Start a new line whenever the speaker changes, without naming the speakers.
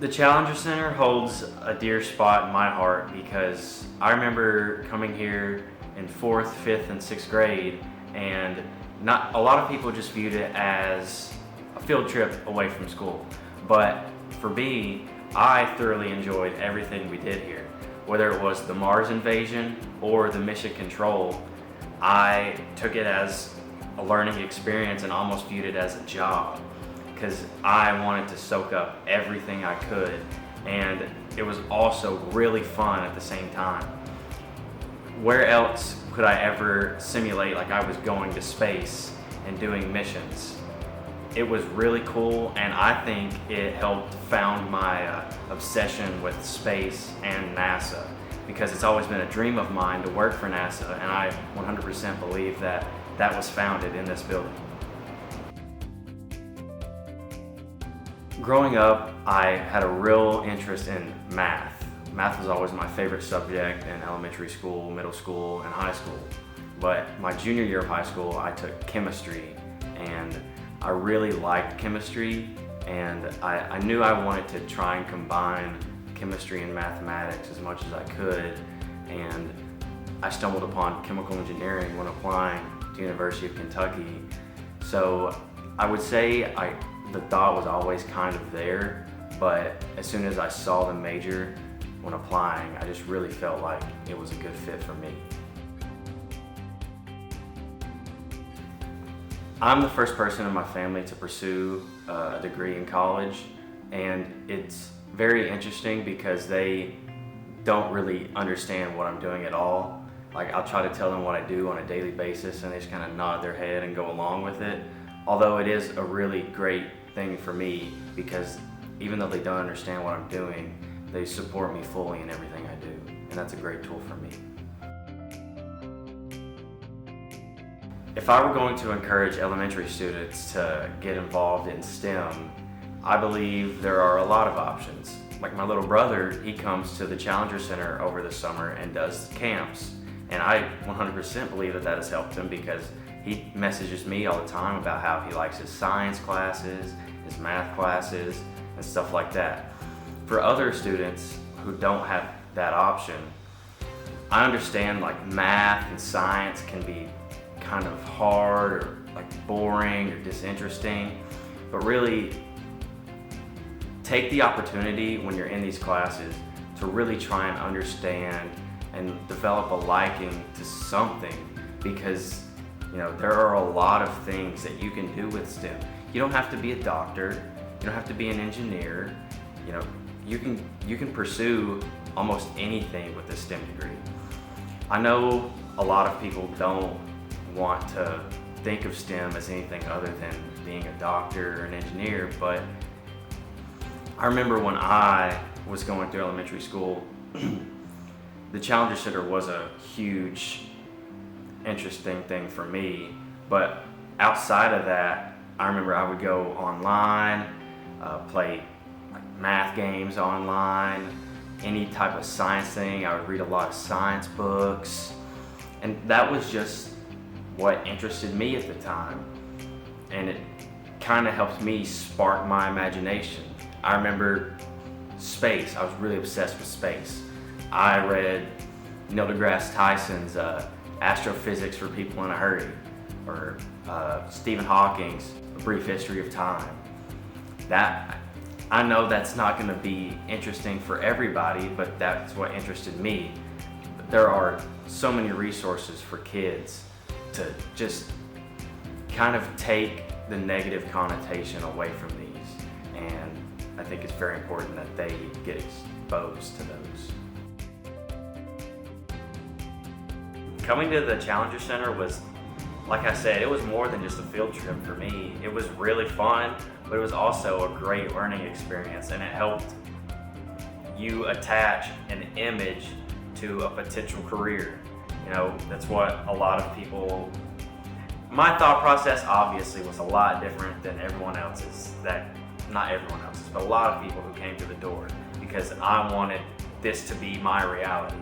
The Challenger Center holds a dear spot in my heart because I remember coming here in 4th, 5th, and 6th grade, and not a lot of people just viewed it as a field trip away from school. But for me, I thoroughly enjoyed everything we did here. Whether it was the Mars invasion or the mission control, I took it as a learning experience and almost viewed it as a job, because I wanted to soak up everything I could, and it was also really fun at the same time. Where else could I ever simulate like I was going to space and doing missions? It was really cool, and I think it helped found my obsession with space and NASA, because it's always been a dream of mine to work for NASA, and I 100% believe that that was founded in this building. Growing up, I had a real interest in math. Math was always my favorite subject in elementary school, middle school, and high school. But my junior year of high school, I took chemistry, and I really liked chemistry, and I knew I wanted to try and combine chemistry and mathematics as much as I could, and I stumbled upon chemical engineering when applying to University of Kentucky. So I would say the thought was always kind of there, but as soon as I saw the major when applying, I just really felt like it was a good fit for me. I'm the first person in my family to pursue a degree in college, and it's very interesting because they don't really understand what I'm doing at all. Like, I'll try to tell them what I do on a daily basis, and they just kind of nod their head and go along with it. Although it is a really great thing for me, because even though they don't understand what I'm doing, they support me fully in everything I do, and that's a great tool for me. If I were going to encourage elementary students to get involved in STEM, I believe there are a lot of options. Like my little brother, he comes to the Challenger Center over the summer and does camps, and I 100% believe that has helped him, because he messages me all the time about how he likes his science classes, his math classes, and stuff like that. For other students who don't have that option, I understand like math and science can be kind of hard or like boring or disinteresting, but really take the opportunity when you're in these classes to really try and understand and develop a liking to something, because there are a lot of things that you can do with STEM. You don't have to be a doctor, you don't have to be an engineer, you can pursue almost anything with a STEM degree. I know a lot of people don't want to think of STEM as anything other than being a doctor or an engineer, but I remember when I was going through elementary school, the Challenger Center was a huge, interesting thing for me. But outside of that, I remember I would go online, play math games online, any type of science thing. I would read a lot of science books, and that was just what interested me at the time, and it kind of helped me spark my imagination. I remember space. I was really obsessed with space. I read Neil deGrasse Tyson's Astrophysics for People in a Hurry, or Stephen Hawking's A Brief History of Time. I know that's not going to be interesting for everybody, but that's what interested me. But there are so many resources for kids to just kind of take the negative connotation away from these, and I think it's very important that they get exposed to those. Coming to the Challenger Center was, like I said, it was more than just a field trip for me. It was really fun, but it was also a great learning experience, and it helped you attach an image to a potential career. That's what a lot of people, my thought process obviously was a lot different than everyone else's, not everyone else's, but a lot of people who came to the door, because I wanted this to be my reality.